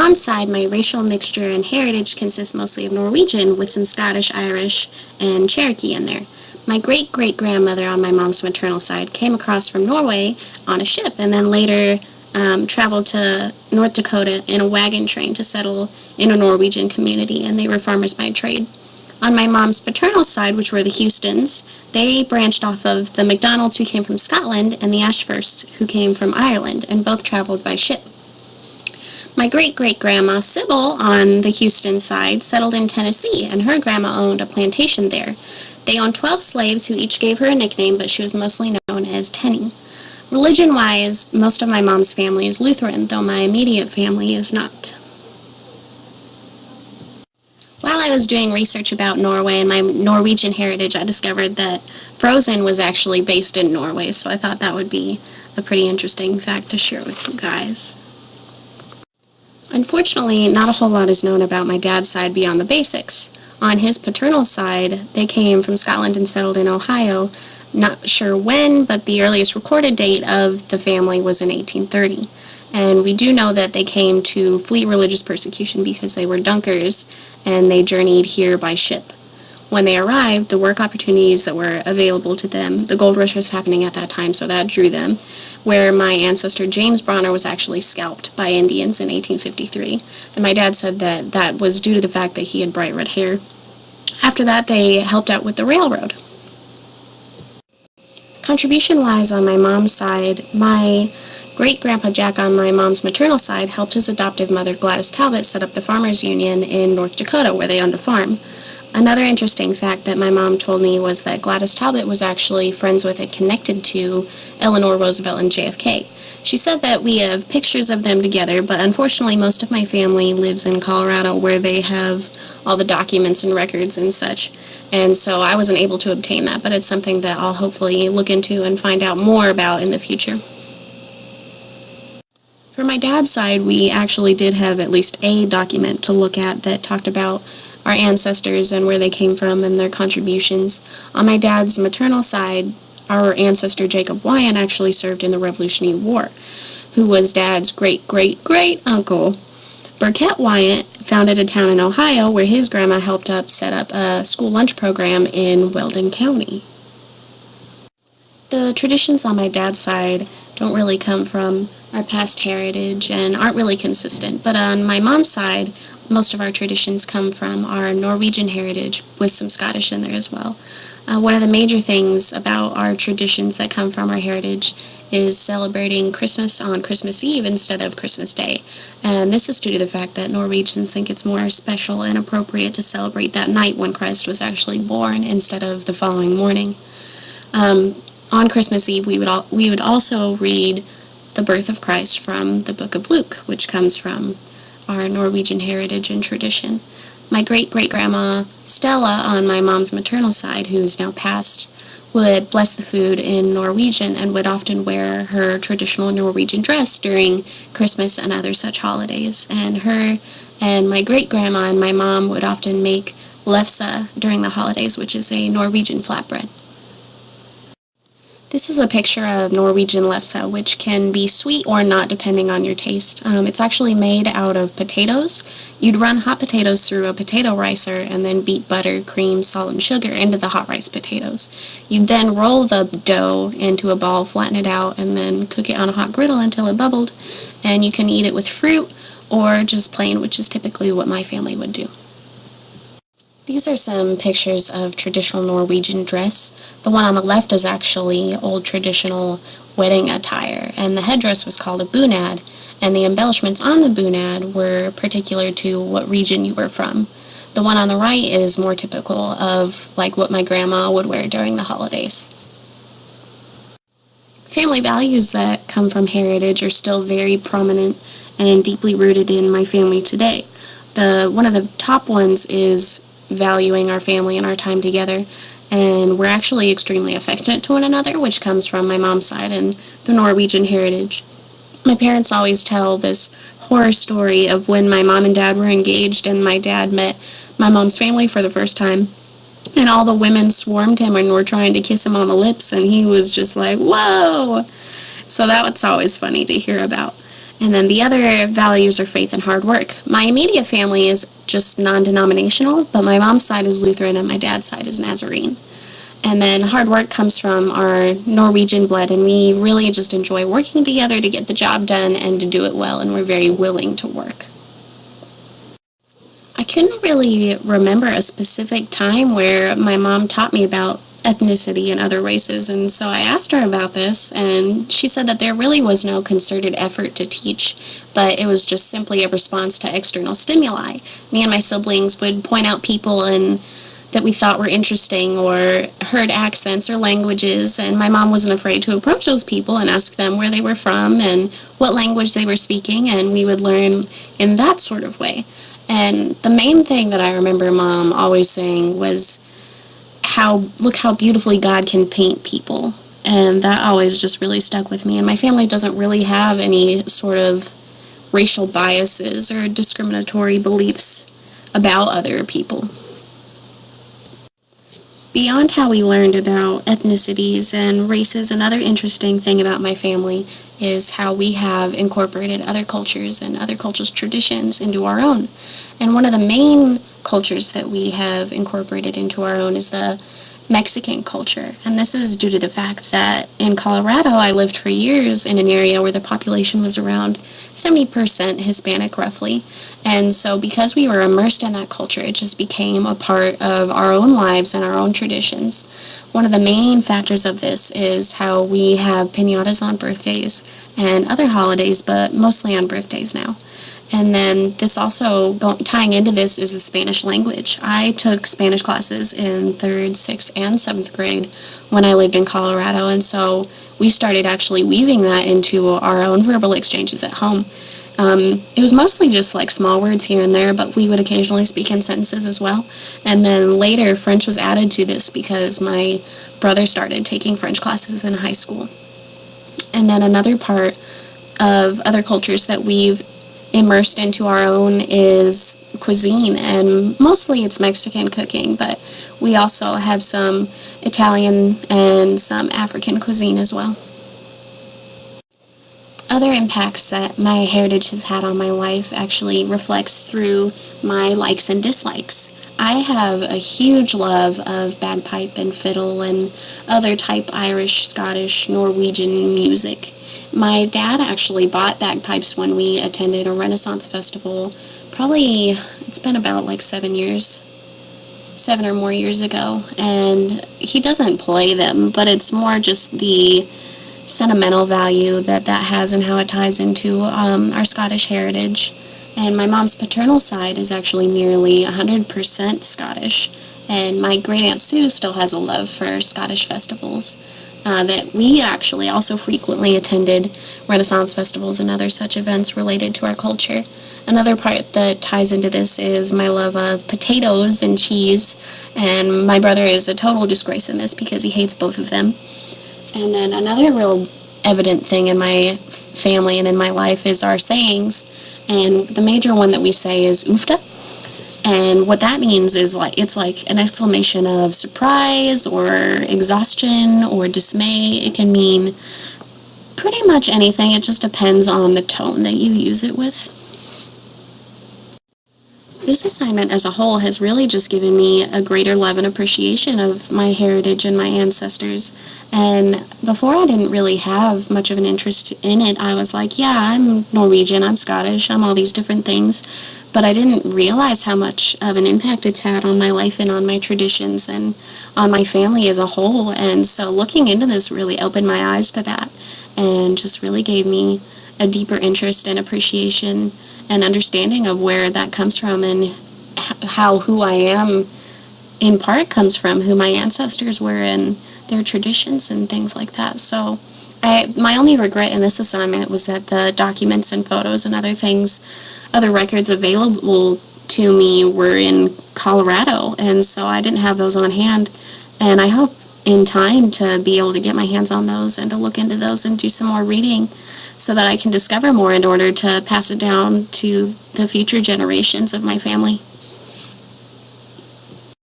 mom's side, my racial mixture and heritage consists mostly of Norwegian with some Scottish, Irish, and Cherokee in there. My great-great-grandmother on my mom's maternal side came across from Norway on a ship and then later traveled to North Dakota in a wagon train to settle in a Norwegian community, and they were farmers by trade. On my mom's paternal side, which were the Houstons, they branched off of the MacDonalds, who came from Scotland, and the Ashforths, who came from Ireland, and both traveled by ship. My great-great-grandma, Sybil, on the Houston side, settled in Tennessee, and her grandma owned a plantation there. They owned 12 slaves who each gave her a nickname, but she was mostly known as Tenny. Religion-wise, most of my mom's family is Lutheran, though my immediate family is not. While I was doing research about Norway and my Norwegian heritage, I discovered that Frozen was actually based in Norway, so I thought that would be a pretty interesting fact to share with you guys. Unfortunately, not a whole lot is known about my dad's side beyond the basics. On his paternal side, they came from Scotland and settled in Ohio. Not sure when, but the earliest recorded date of the family was in 1830. And we do know that they came to flee religious persecution because they were Dunkers, and they journeyed here by ship. When they arrived, the work opportunities that were available to them, the gold rush was happening at that time, so that drew them, where my ancestor James Brawner was actually scalped by Indians in 1853. And my dad said that that was due to the fact that he had bright red hair. After that, they helped out with the railroad. Contribution-wise on my mom's side, my great-grandpa Jack on my mom's maternal side helped his adoptive mother Gladys Talbot set up the Farmers Union in North Dakota, where they owned a farm. Another interesting fact that my mom told me was that Gladys Talbot was actually friends with and connected to Eleanor Roosevelt and JFK. She said that we have pictures of them together, but unfortunately most of my family lives in Colorado, where they have all the documents and records and such, and so I wasn't able to obtain that, but it's something that I'll hopefully look into and find out more about in the future. For my dad's side, we actually did have at least a document to look at that talked about our ancestors and where they came from and their contributions. On my dad's maternal side, our ancestor Jacob Wyatt actually served in the Revolutionary War, who was Dad's great-great-great-uncle. Burkett Wyatt founded a town in Ohio where his grandma helped set up a school lunch program in Weldon County. The traditions on my dad's side don't really come from our past heritage and aren't really consistent, but on my mom's side, most of our traditions come from our Norwegian heritage with some Scottish in there as well. One of the major things about our traditions that come from our heritage is celebrating Christmas on Christmas Eve instead of Christmas Day. And this is due to the fact that Norwegians think it's more special and appropriate to celebrate that night when Christ was actually born instead of the following morning. On Christmas Eve, we would also read the birth of Christ from the book of Luke, which comes from our Norwegian heritage and tradition. My great-great-grandma Stella on my mom's maternal side, who's now passed, would bless the food in Norwegian and would often wear her traditional Norwegian dress during Christmas and other such holidays. And her and my great-grandma and my mom would often make lefse during the holidays, which is a Norwegian flatbread. This is a picture of Norwegian lefse, which can be sweet or not depending on your taste. It's actually made out of potatoes. You'd run hot potatoes through a potato ricer and then beat butter, cream, salt, and sugar into the hot rice potatoes. You'd then roll the dough into a ball, flatten it out, and then cook it on a hot griddle until it bubbled. And you can eat it with fruit or just plain, which is typically what my family would do. These are some pictures of traditional Norwegian dress. The one on the left is actually old traditional wedding attire, and the headdress was called a bunad, and the embellishments on the bunad were particular to what region you were from. The one on the right is more typical of like what my grandma would wear during the holidays. Family values that come from heritage are still very prominent and deeply rooted in my family today. One of the top ones is valuing our family and our time together, and we're actually extremely affectionate to one another, which comes from my mom's side and the Norwegian heritage. My parents always tell this horror story of when my mom and dad were engaged and my dad met my mom's family for the first time, and all the women swarmed him and were trying to kiss him on the lips, and he was just like, whoa! So that was always funny to hear about. And then the other values are faith and hard work. My immediate family is just non-denominational, but my mom's side is Lutheran and my dad's side is Nazarene. And then hard work comes from our Norwegian blood, and we really just enjoy working together to get the job done and to do it well, and we're very willing to work. I couldn't really remember a specific time where my mom taught me about ethnicity and other races, and so I asked her about this, and she said that there really was no concerted effort to teach, but it was just simply a response to external stimuli. Me and my siblings would point out people that we thought were interesting or heard accents or languages, and my mom wasn't afraid to approach those people and ask them where they were from and what language they were speaking, and we would learn in that sort of way. And the main thing that I remember Mom always saying was, look how beautifully God can paint people. And that always just really stuck with me. And my family doesn't really have any sort of racial biases or discriminatory beliefs about other people. Beyond how we learned about ethnicities and races, another interesting thing about my family is how we have incorporated other cultures and other cultures' traditions into our own. And one of the main cultures that we have incorporated into our own is the Mexican culture. And this is due to the fact that in Colorado, I lived for years in an area where the population was around 70% Hispanic, roughly. And so because we were immersed in that culture, it just became a part of our own lives and our own traditions. One of the main factors of this is how we have piñatas on birthdays and other holidays, but mostly on birthdays now. And then this also, tying into this, is the Spanish language. I took Spanish classes in 3rd, 6th, and 7th grade when I lived in Colorado, and so we started actually weaving that into our own verbal exchanges at home. It was mostly just like small words here and there, but we would occasionally speak in sentences as well. And then later, French was added to this because my brother started taking French classes in high school. And then another part of other cultures that we've immersed into our own is cuisine, and mostly it's Mexican cooking, but we also have some Italian and some African cuisine as well. Other impacts that my heritage has had on my life actually reflects through my likes and dislikes. I have a huge love of bagpipe and fiddle and other type Irish, Scottish, Norwegian music. My dad actually bought bagpipes when we attended a Renaissance festival. Probably, it's been about like 7 or more years ago, and he doesn't play them, but it's more just the sentimental value that has and how it ties into our Scottish heritage. And my mom's paternal side is actually nearly 100% Scottish, and my great aunt Sue still has a love for Scottish festivals. That we actually also frequently attended Renaissance festivals and other such events related to our culture. Another part that ties into this is my love of potatoes and cheese, and my brother is a total disgrace in this because he hates both of them. And then another real evident thing in my family and in my life is our sayings, and the major one that we say is oofta. And what that means is it's like an exclamation of surprise or exhaustion or dismay. It can mean pretty much anything. It just depends on the tone that you use it with. This assignment as a whole has really just given me a greater love and appreciation of my heritage and my ancestors. And before I didn't really have much of an interest in it. I was like, yeah, I'm Norwegian, I'm Scottish, I'm all these different things. But I didn't realize how much of an impact it's had on my life and on my traditions and on my family as a whole. And so looking into this really opened my eyes to that and just really gave me a deeper interest and appreciation and understanding of where that comes from and how who I am in part comes from who my ancestors were and their traditions and things like that. So my only regret in this assignment was that the documents and photos and other records available to me were in Colorado, and so I didn't have those on hand. And I hope in time to be able to get my hands on those and to look into those and do some more reading so that I can discover more in order to pass it down to the future generations of my family.